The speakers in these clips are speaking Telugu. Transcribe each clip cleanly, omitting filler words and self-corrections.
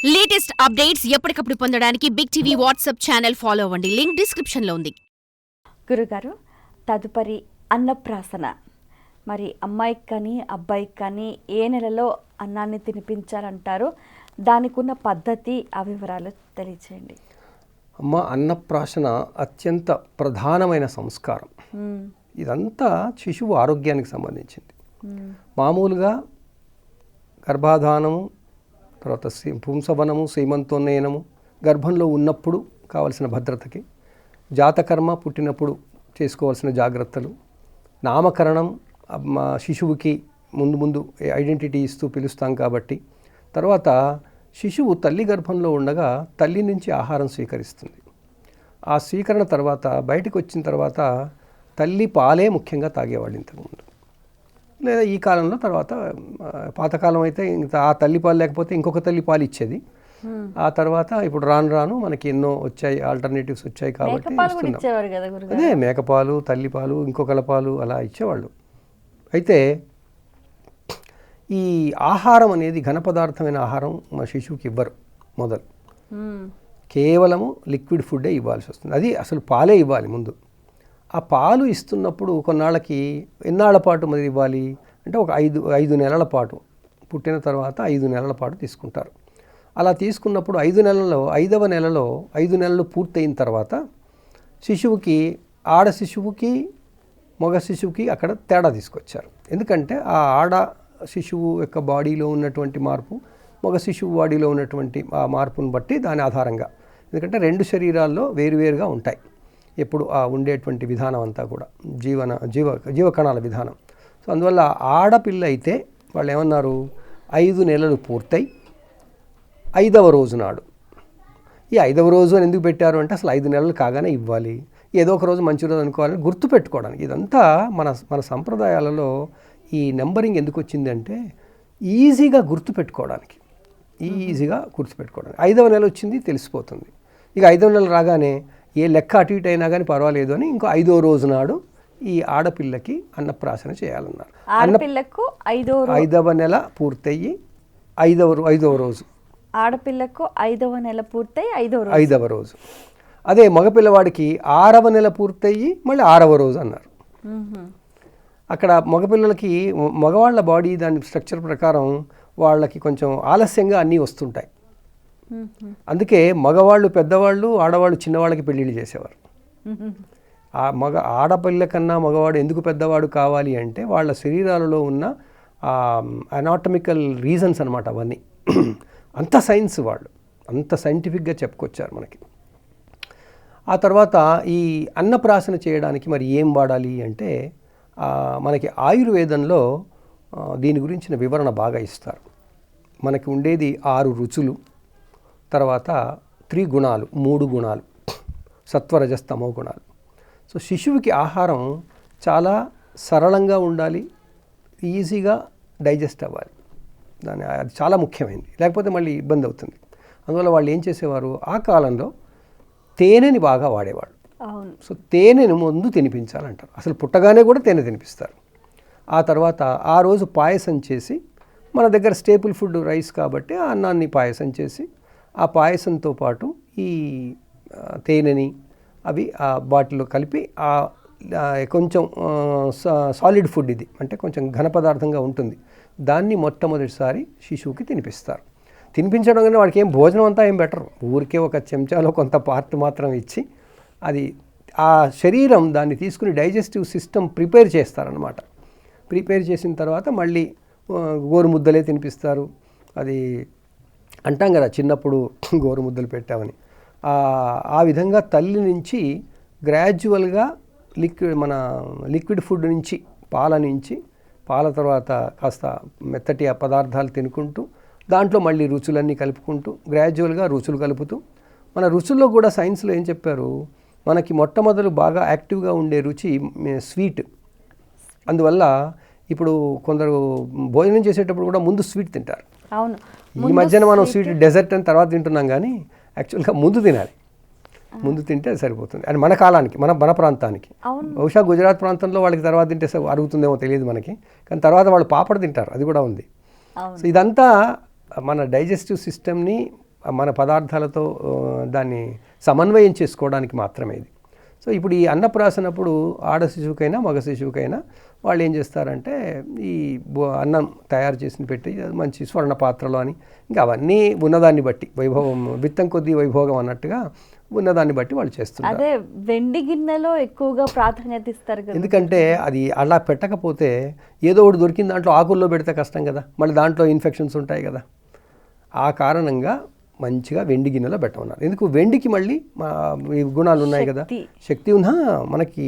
లేటెస్ట్ అప్డేట్స్ ఎప్పటికప్పుడు పొందడానికి big TV WhatsApp channel follow అవ్వండి. లింక్ డిస్క్రిప్షన్ లో ఉంది. గురుగారు, తదుపరి అన్నప్రాసన. మరి అమ్మాయికి కానీ అబ్బాయికి కానీ ఏ నెలలో అన్నాన్ని తినిపించాలంటారు? దానికి ఉన్న పద్ధతి, ఆ వివరాలు తెలియచేయండి. అమ్మ, అన్నప్రాసన అత్యంత ప్రధానమైన సంస్కారం. ఇదంతా శిశువు ఆరోగ్యానికి సంబంధించింది. మామూలుగా గర్భాధానము, తర్వాత పుంసవనము, సీమంతోన్నయనము, గర్భంలో ఉన్నప్పుడు కావలసిన భద్రతకి, జాతకర్మ పుట్టినప్పుడు చేసుకోవాల్సిన జాగ్రత్తలు, నామకరణం శిశువుకి ముందు ఐడెంటిటీ ఇస్తూ పిలుస్తాం కాబట్టి, తర్వాత శిశువు తల్లి గర్భంలో ఉండగా తల్లి నుంచి ఆహారం స్వీకరిస్తుంది. ఆ స్వీకరణ తర్వాత బయటకు వచ్చిన తర్వాత తల్లి పాలే ముఖ్యంగా తాగేవాళ్ళు ఇంతకుముందు. లేదా ఈ కాలంలో తర్వాత పాతకాలం అయితే ఆ తల్లి పాలు లేకపోతే ఇంకొక తల్లి పాలు ఇచ్చేది. ఆ తర్వాత ఇప్పుడు రాను మనకి ఎన్నో వచ్చాయి, ఆల్టర్నేటివ్స్ వచ్చాయి కాబట్టి అదే మేకపాలు, తల్లిపాలు, ఇంకొకల పాలు అలా ఇచ్చేవాళ్ళు. అయితే ఈ ఆహారం అనేది ఘన పదార్థమైన ఆహారం మా శిశువుకి ఇవ్వరు. మొదలు కేవలము లిక్విడ్ ఫుడ్డే ఇవ్వాల్సి వస్తుంది. అది అసలు పాలే ఇవ్వాలి ముందు. ఆ పాలు ఇస్తున్నప్పుడు కొన్నాళ్ళకి ఎన్నాళ్ల పాటు మరి ఇవ్వాలి అంటే ఒక ఐదు నెలల పాటు, పుట్టిన తర్వాత 5 నెలల పాటు తీసుకుంటారు. అలా తీసుకున్నప్పుడు 5 నెలల్లో 5వ నెలలో 5 నెలలు పూర్తయిన తర్వాత శిశువుకి, ఆడ శిశువుకి మగ శిశువుకి అక్కడ తేడా తీసుకొచ్చారు. ఎందుకంటే ఆ ఆడ శిశువు యొక్క బాడీలో ఉన్నటువంటి మార్పు, మగ శిశువు బాడీలో ఉన్నటువంటి ఆ మార్పును బట్టి దాని ఆధారంగా, ఎందుకంటే 2 శరీరాల్లో వేరువేరుగా ఉంటాయి ఎప్పుడు ఆ ఉండేటువంటి విధానం అంతా కూడా జీవకణాల విధానం. సో అందువల్ల ఆడపిల్ల అయితే వాళ్ళు ఏమన్నారు, 5 నెలలు పూర్తయి 5వ రోజు నాడు, ఈ 5వ రోజు అని ఎందుకు పెట్టారు అంటే అసలు 5 నెలలు కాగానే ఇవ్వాలి, ఏదో ఒక రోజు మంచి రోజు అనుకోవాలని గుర్తుపెట్టుకోవడానికి. ఇదంతా మన సంప్రదాయాలలో ఈ నెంబరింగ్ ఎందుకు వచ్చిందంటే ఈజీగా గుర్తుపెట్టుకోవడానికి. 5వ నెల వచ్చింది తెలిసిపోతుంది. ఇక 5వ నెల రాగానే ఏ లెక్క అటు ఇటు అయినా కానీ పర్వాలేదు అని ఇంకో 5వ రోజు నాడు ఈ ఆడపిల్లకి అన్నప్రాసన చేయాలన్నారు. ఆడపిల్లకు 5వ నెల పూర్తయ్యి 5వ రోజు, ఆడపిల్లకు 5వ నెల పూర్తయి 5వ రోజు. అదే మగపిల్లవాడికి 6వ నెల పూర్తయ్యి మళ్ళీ 6వ రోజు అన్నారు. అక్కడ మగపిల్లలకి, మగవాళ్ళ బాడీ దాని స్ట్రక్చర్ ప్రకారం వాళ్ళకి కొంచెం ఆలస్యంగా అన్నీ వస్తుంటాయి. అందుకే మగవాళ్ళు పెద్దవాళ్ళు, ఆడవాళ్ళు చిన్నవాళ్ళకి పెళ్ళిళ్ళు చేసేవారు. ఆడపిల్ల కన్నా మగవాడు ఎందుకు పెద్దవాడు కావాలి అంటే వాళ్ళ శరీరాలలో ఉన్న అనాటమికల్ రీజన్స్ అన్నమాట అవన్నీ. అంత సైన్స్, వాళ్ళు అంత సైంటిఫిక్గా చెప్పుకొచ్చారు మనకి. ఆ తర్వాత ఈ అన్నప్రాసన చేయడానికి మరి ఏం వాడాలి అంటే మనకి ఆయుర్వేదంలో దీని గురించిన వివరణ బాగా ఇస్తారు. మనకి ఉండేది 6 రుచులు, తర్వాత 3 గుణాలు, 3 గుణాలు, సత్వరజస్తమో గుణాలు. సో శిశువుకి ఆహారం చాలా సరళంగా ఉండాలి, ఈజీగా డైజెస్ట్ అవ్వాలి. అది చాలా ముఖ్యమైనది, లేకపోతే మళ్ళీ ఇబ్బంది అవుతుంది. అందువల్ల వాళ్ళు ఏం చేసేవారు, ఆ కాలంలో తేనెని బాగా వాడేవాళ్ళు. సో తేనెను ముందు తినిపించాలంటారు. అసలు పుట్టగానే కూడా తేనె తినిపిస్తారు. ఆ తర్వాత ఆ రోజు పాయసం చేసి, మన దగ్గర స్టేపుల్ ఫుడ్ రైస్ కాబట్టి ఆ అన్నాన్ని పాయసం చేసి, ఆ పాయసంతో పాటు ఈ తేనెని అవి ఆ బాటిల్లో కలిపి కొంచెం సాలిడ్ ఫుడ్, ఇది అంటే కొంచెం ఘన పదార్థంగా ఉంటుంది, దాన్ని మొట్టమొదటిసారి శిశువుకి తినిపిస్తారు. తినిపించడం కానీ వాడికి ఏం భోజనం అంతా ఏం బెటరు, ఊరికే ఒక చెంచాలో కొంత పార్ట్ మాత్రం ఇచ్చి, అది ఆ శరీరం దాన్ని తీసుకుని డైజెస్టివ్ సిస్టమ్ ప్రిపేర్ చేస్తారనమాట. ప్రిపేర్ చేసిన తర్వాత మళ్ళీ గోరుముద్దలే తినిపిస్తారు. అది అంటాం కదా చిన్నప్పుడు గోరుముద్దలు పెట్టామని. ఆ విధంగా తల్లి నుంచి గ్రాడ్యువల్గా లిక్విడ్ ఫుడ్ నుంచి, పాల తర్వాత కాస్త మెత్తటి ఆ పదార్థాలు తినుకుంటూ, దాంట్లో మళ్ళీ రుచులన్నీ కలుపుకుంటూ, గ్రాడ్యువల్గా రుచులు కలుపుతూ, మన రుచుల్లో కూడా సైన్స్లో ఏం చెప్పారు, మనకి మొట్టమొదలు బాగా యాక్టివ్గా ఉండే రుచి స్వీట్. అందువల్ల ఇప్పుడు కొందరు భోజనం చేసేటప్పుడు కూడా ముందు స్వీట్ తింటారు. అవును, ఈ మధ్యన మనం స్వీట్ డెజర్ట్ అని తర్వాత తింటున్నాం, కానీ యాక్చువల్గా ముందు తినాలి. ముందు తింటే సరిపోతుంది. అని మన కాలానికి, మన ప్రాంతానికి. బహుశా గుజరాత్ ప్రాంతంలో వాళ్ళకి తర్వాత తింటే అరుగుతుందేమో తెలియదు మనకి, కానీ తర్వాత వాళ్ళు పాపడ తింటారు, అది కూడా ఉంది. సో ఇదంతా మన డైజెస్టివ్ సిస్టమ్ని మన పదార్థాలతో దాన్ని సమన్వయం చేసుకోవడానికి మాత్రమే ఇది. సో ఇప్పుడు ఈ అన్నప్రాసనప్పుడు ఆడ శిశువుకైనా మగ శిశువుకైనా వాళ్ళు ఏం చేస్తారంటే ఈ అన్నం తయారు చేసి పెట్టి మంచి స్వర్ణ పాత్రలో అని ఇంకా అవన్నీ ఉన్నదాన్ని బట్టి వైభవం విత్తం కొద్దీ వైభోగం అన్నట్టుగా ఉన్నదాన్ని బట్టి వాళ్ళు చేస్తున్నారు. అదే వెండి గిన్నెలో ఎక్కువగా ప్రాధాన్యత ఇస్తారు కదా. ఎందుకంటే అది అలా పెట్టకపోతే ఏదో ఒకటి దొరికిన దాంట్లో ఆకుల్లో పెడితే కష్టం కదా, మళ్ళీ దాంట్లో ఇన్ఫెక్షన్స్ ఉంటాయి కదా. ఆ కారణంగా మంచిగా వెండి గిన్నెలో పెట్టమన్నారు. ఎందుకు వెండికి మళ్ళీ ఈ గుణాలు ఉన్నాయి కదా, శక్తి ఉన్నా మనకి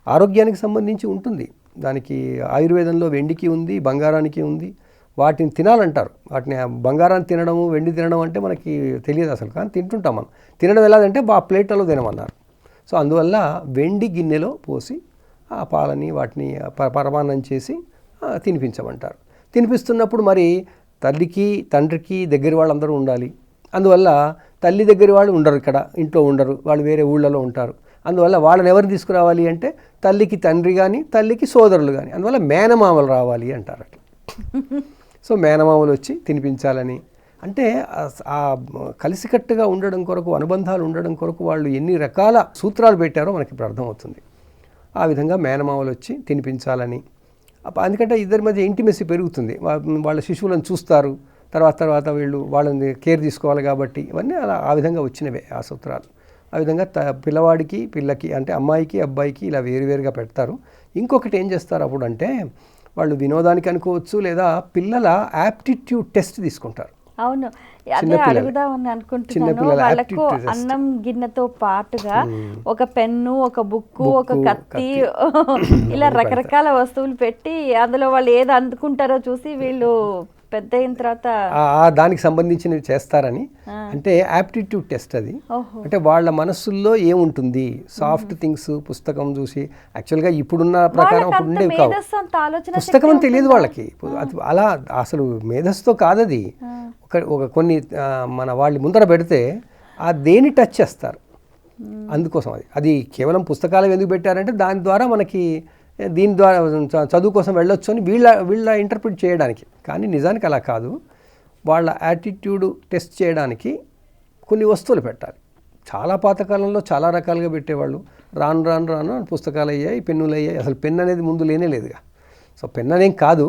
ఆరోగ్యానికి సంబంధించి ఉంటుంది. దానికి ఆయుర్వేదంలో వెండికి ఉంది, బంగారానికి ఉంది. వాటిని తినాలంటారు. వాటిని బంగారాన్ని తినడము వెండి తినడం అంటే మనకి తెలియదు అసలు, కానీ తింటుంటాం మనం. తినడం ఎలాగంటే ప్లేట్లలో తినమన్నారు. సో అందువల్ల వెండి గిన్నెలో పోసి ఆ పాలని వాటిని పరమాన్నం చేసి తినిపించమంటారు. తినిపిస్తున్నప్పుడు మరి తల్లికి తండ్రికి దగ్గర వాళ్ళందరూ ఉండాలి. అందువల్ల తల్లి దగ్గర వాళ్ళు ఉండరు, ఇక్కడ ఇంట్లో ఉండరు, వాళ్ళు వేరే ఊళ్ళలో ఉంటారు. అందువల్ల వాళ్ళని ఎవరు తీసుకురావాలి అంటే తల్లికి తండ్రి కానీ తల్లికి సోదరులు కానీ, అందువల్ల మేనమామలు రావాలి అంటారు అట్లా. సో మేనమామలు వచ్చి తినిపించాలని, అంటే ఆ కలిసికట్టుగా ఉండడం కొరకు, అనుబంధాలు ఉండడం కొరకు వాళ్ళు ఎన్ని రకాల సూత్రాలు పెట్టారో మనకి ఇప్పుడు అర్థమవుతుంది. ఆ విధంగా మేనమామలు వచ్చి తినిపించాలని. ఎందుకంటే ఇద్దరి మధ్య ఇంటిమెసీ పెరుగుతుంది. వాళ్ళ శిశువులను చూస్తారు, తర్వాత వీళ్ళు వాళ్ళని కేర్ తీసుకోవాలి కాబట్టి ఇవన్నీ అలా ఆ విధంగా వచ్చినవే ఆ సూత్రాలు. ఆ విధంగా పిల్లవాడికి పిల్లకి అంటే అమ్మాయికి అబ్బాయికి ఇలా వేరువేరుగా పెడతారు. ఇంకొకటి ఏం చేస్తారు అప్పుడు అంటే వాళ్ళు వినోదానికి అనుకోవచ్చు, లేదా పిల్లల యాప్టిట్యూడ్ టెస్ట్ తీసుకుంటారు. అవును, అదే అడుగుదామని అనుకుంటున్నాను. వాళ్ళకు అన్నం గిన్నెతో పాటుగా ఒక పెన్ను, ఒక బుక్కు, ఒక కత్తి, ఇలా రకరకాల వస్తువులు పెట్టి అందులో వాళ్ళు ఏది అందుకుంటారో చూసి వీళ్ళు పెద్ద అయిన తర్వాత దానికి సంబంధించినవి చేస్తారని. అంటే యాప్టిట్యూడ్ టెస్ట్ అది. అంటే వాళ్ళ మనస్సుల్లో ఏముంటుంది, సాఫ్ట్ థింగ్స్ పుస్తకం చూసి, యాక్చువల్గా ఇప్పుడున్న ప్రకారం అప్పుడు ఉండేవి కావు. పుస్తకం అని తెలియదు వాళ్ళకి. అలా అసలు మేధస్సుతో కాదది. ఒక కొన్ని మన వాళ్ళు ముందర పెడితే ఆ దేని టచ్ చేస్తారు. అందుకోసం అది కేవలం పుస్తకాలు ఎందుకు పెట్టారంటే దాని ద్వారా మనకి దీని ద్వారా చదువు కోసం వెళ్ళొచ్చు అని వీళ్ళ ఇంటర్ప్రిట్ చేయడానికి. కానీ నిజానికి అలా కాదు. వాళ్ళ యాటిట్యూడ్ టెస్ట్ చేయడానికి కొన్ని వస్తువులు పెట్టాలి. చాలా పాతకాలంలో చాలా రకాలుగా పెట్టేవాళ్ళు. రాను పుస్తకాలు అయ్యాయి, పెన్నులు అయ్యాయి. అసలు పెన్ అనేది ముందు లేనే లేదుగా. సో పెన్ అనేం కాదు,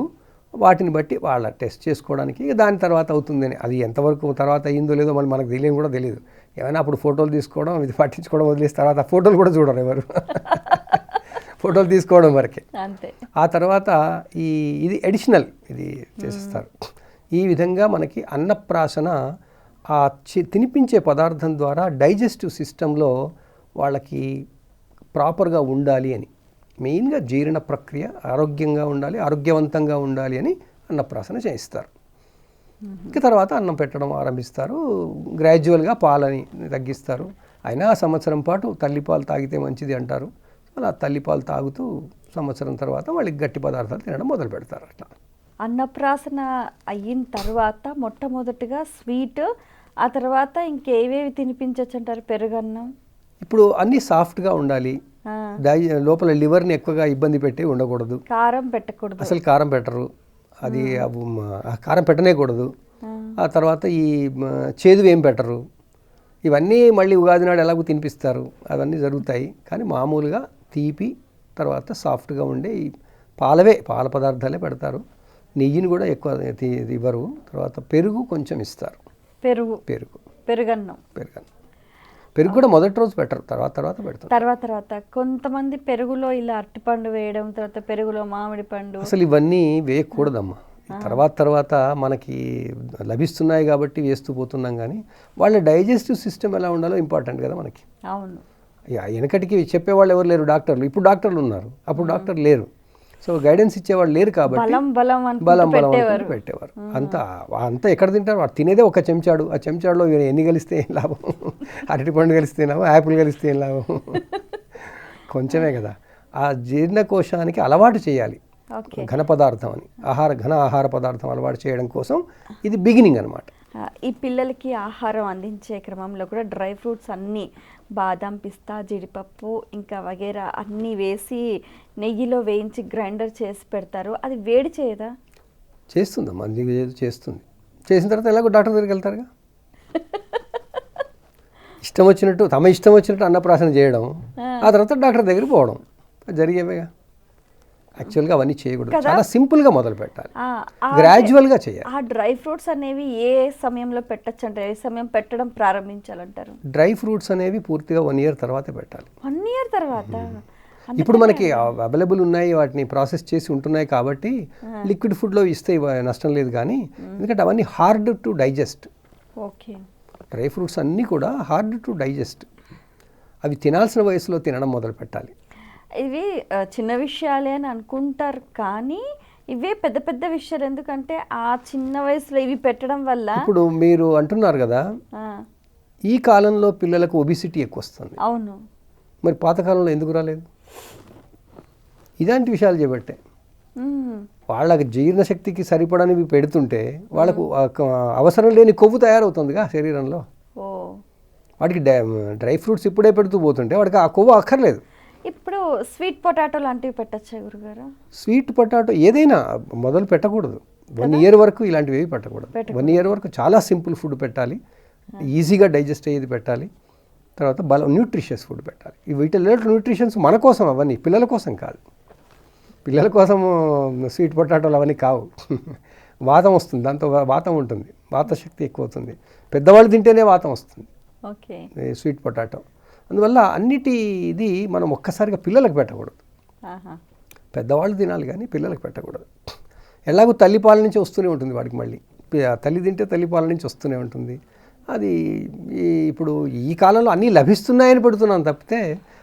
వాటిని బట్టి వాళ్ళ టెస్ట్ చేసుకోవడానికి. దాని తర్వాత అవుతుందని, అది ఎంతవరకు తర్వాత అయ్యిందో లేదో మళ్ళీ మనకు తెలియని కూడా తెలియదు. ఏమైనా అప్పుడు ఫోటోలు తీసుకోవడం, ఇది పట్టించుకోవడం వదిలేసి తర్వాత ఫోటోలు కూడా చూడరు ఎవరు. ఫోటోలు తీసుకోవడం వరకే. అంతే. ఆ తర్వాత ఇది అడిషనల్ ఇది చేసేస్తారు. ఈ విధంగా మనకి అన్నప్రాసన ఆ తినిపించే పదార్థం ద్వారా డైజెస్టివ్ సిస్టంలో వాళ్ళకి ప్రాపర్గా ఉండాలి అని, మెయిన్గా జీర్ణ ప్రక్రియ ఆరోగ్యంగా ఉండాలి, ఆరోగ్యవంతంగా ఉండాలి అని అన్నప్రాసన చేయిస్తారు. ఇక తర్వాత అన్నం పెట్టడం ఆరంభిస్తారు. గ్రాడ్యువల్గా పాలని తగ్గిస్తారు. అయినా సంవత్సరం పాటు తల్లిపాలు తాగితే మంచిది అంటారు. అలా తల్లిపాలు తాగుతూ సంవత్సరం తర్వాత వాళ్ళకి గట్టి పదార్థాలు తినడం మొదలు పెడతారు. అట్లా అన్నప్రాసన అయిన తర్వాత మొట్టమొదటిగా స్వీట్, ఆ తర్వాత ఇంకేవేవి తినిపించవచ్చు అంటారు? పెరుగన్నం. ఇప్పుడు అన్నీ సాఫ్ట్గా ఉండాలి. లోపల లివర్ని ఎక్కువగా ఇబ్బంది పెట్టి ఉండకూడదు. కారం పెట్టకూడదు, అసలు కారం పెట్టరు. అది కారం పెట్టనేకూడదు. ఆ తర్వాత ఈ చేదు ఏం పెట్టరు. ఇవన్నీ మళ్ళీ ఉగాది నాడు ఎలాగో తినిపిస్తారు, అవన్నీ జరుగుతాయి. కానీ మామూలుగా తీపి, తర్వాత సాఫ్ట్గా ఉండే పాల పదార్థాలే పెడతారు. నెయ్యిని కూడా ఎక్కువ ఇవ్వరు. తర్వాత పెరుగు కొంచెం ఇస్తారు. పెరుగన్నం పెరుగు కూడా మొదటి రోజు పెట్టరు, తర్వాత పెడతారు. తర్వాత కొంతమంది పెరుగులో ఇలా అరటిపండు వేయడం, తర్వాత పెరుగులో మామిడి పండు, అసలు ఇవన్నీ వేయకూడదమ్మా. తర్వాత మనకి లభిస్తున్నాయి కాబట్టి వేస్తూ పోతున్నాం. కానీ వాళ్ళ డైజెస్టివ్ సిస్టమ్ ఎలా ఉండాలో ఇంపార్టెంట్ కదా మనకి. అవును. వెనకటికి చెప్పేవాళ్ళు ఎవరు లేరు, డాక్టర్లు. ఇప్పుడు డాక్టర్లు ఉన్నారు, అప్పుడు డాక్టర్లు లేరు. సో గైడెన్స్ ఇచ్చేవాళ్ళు లేరు కాబట్టి బలం పెట్టేవారు. అంతా ఎక్కడ తింటారు, వాడు తినేదే ఒక చెంచాడు. ఆ చెంచాడులో ఎన్ని కలిస్తే ఏం లాభం? అరటిపండు కలిస్తే ఏం లాభం, యాపిల్ కలిస్తే ఏం లాభం? కొంచెమే కదా. ఆ జీర్ణకోశానికి అలవాటు చేయాలి ఘన పదార్థం అని, ఘన ఆహార పదార్థం అలవాటు చేయడం కోసం ఇది బిగినింగ్ అనమాట. ఈ పిల్లలకి ఆహారం అందించే క్రమంలో కూడా డ్రై ఫ్రూట్స్ అన్నీ, బాదం, పిస్తా, జీడిపప్పు ఇంకా వగేరా అన్నీ వేసి నెయ్యిలో వేయించి గ్రైండర్ చేసి పెడతారు. అది వేడి చేయదా? చేస్తుందమ్మా, అది చేస్తుంది. చేసిన తర్వాత ఎలాగో డాక్టర్ దగ్గరికి వెళ్తారుగా. ఇష్టం వచ్చినట్టు అన్నప్రాసన చేయడం, ఆ తర్వాత డాక్టర్ దగ్గరికి పోవడం జరిగేవేగా. యాక్చువల్గా అవన్నీ చేయకూడదు, చాలా సింపుల్గా మొదలు పెట్టాలి, గ్రాడ్యువల్గా చేయాలి. ఆ డ్రై ఫ్రూట్స్ అనేవి ఏ సమయంలో పెట్టచ్చు అంటే, ఏ సమయం పెట్టడం ప్రారంభించాలంటారు? డ్రై ఫ్రూట్స్ అనేవి పూర్తిగా 1 year తర్వాతే పెట్టాలి. 1 year తర్వాత? ఇప్పుడు మనకి అవైలబుల్ ఉన్నాయి, వాటిని ప్రాసెస్ చేసి ఉంటున్నాయి కాబట్టి లిక్విడ్ ఫుడ్లో ఇస్తే నష్టం లేదు. కానీ ఎందుకంటే అవన్నీ hard to digest. Okay. Dry fruits అన్నీ కూడా హార్డ్ టు డైజెస్ట్. అవి తినాల్సిన వయసులో తినడం మొదలు పెట్టాలి. ఇవి చిన్న విషయాలే అని అనుకుంటారు, కానీ ఇవే పెద్ద పెద్ద విషయాలు. ఎందుకంటే ఆ చిన్న వయసులో ఇవి పెట్టడం వల్ల, ఇప్పుడు మీరు అంటున్నారు కదా ఈ కాలంలో పిల్లలకు ఒబిసిటీ ఎక్కువ వస్తుంది. అవును. మరి పాతకాలంలో ఎందుకు రాలేదు? ఇలాంటి విషయాలు చేపట్టే వాళ్ళకి జీర్ణశక్తికి సరిపడనివి పెడుతుంటే వాళ్ళకు అవసరం లేని కొవ్వు తయారవుతుందిగా శరీరంలో. వాడికి డ్రై ఫ్రూట్స్ ఇప్పుడే పెడుతూ పోతుంటే వాడికి ఆ కొవ్వు అక్కర్లేదు. ఇప్పుడు స్వీట్ పొటాటో లాంటివి పెట్టచ్చా గురుగారు? స్వీట్ పొటాటో ఏదైనా మొదలు పెట్టకూడదు. 1 year వరకు ఇలాంటివి ఏవి పెట్టకూడదు. 1 year వరకు చాలా సింపుల్ ఫుడ్ పెట్టాలి, ఈజీగా డైజెస్ట్ అయ్యేది పెట్టాలి. తర్వాత న్యూట్రిషియస్ ఫుడ్ పెట్టాలి. వీటిలో న్యూట్రిషన్స్ మన కోసం, అవన్నీ పిల్లల కోసం కాదు. పిల్లల కోసం స్వీట్ పొటాటోలు అవన్నీ కావు. వాతం వస్తుంది, దాంతో వాతం ఉంటుంది, వాత శక్తి ఎక్కువ అవుతుంది. పెద్దవాళ్ళు తింటేనే వాతం వస్తుంది ఓకే స్వీట్ పొటాటో. అందువల్ల ఇది మనం ఒక్కసారిగా పిల్లలకు పెట్టకూడదు. పెద్దవాళ్ళు తినాలి కానీ పిల్లలకు పెట్టకూడదు. ఎలాగో తల్లిపాల నుంచి వస్తూనే ఉంటుంది వాడికి, మళ్ళీ తల్లి తింటే తల్లిపాల నుంచి వస్తూనే ఉంటుంది. అది ఇప్పుడు ఈ కాలంలో అన్నీ లభిస్తున్నాయని పెడుతున్నాం తప్పితే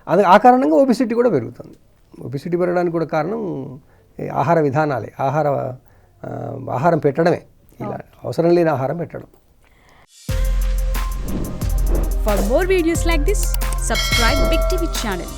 అది ఆ కారణంగా ఒబిసిటీ కూడా పెరుగుతుంది. ఒబిసిటీ పెరగడానికి కూడా కారణం ఆహార విధానాలే, ఆహారం పెట్టడమే, ఇలా అవసరం లేని ఆహారం పెట్టడం. For more videos like this, subscribe Big TV channel.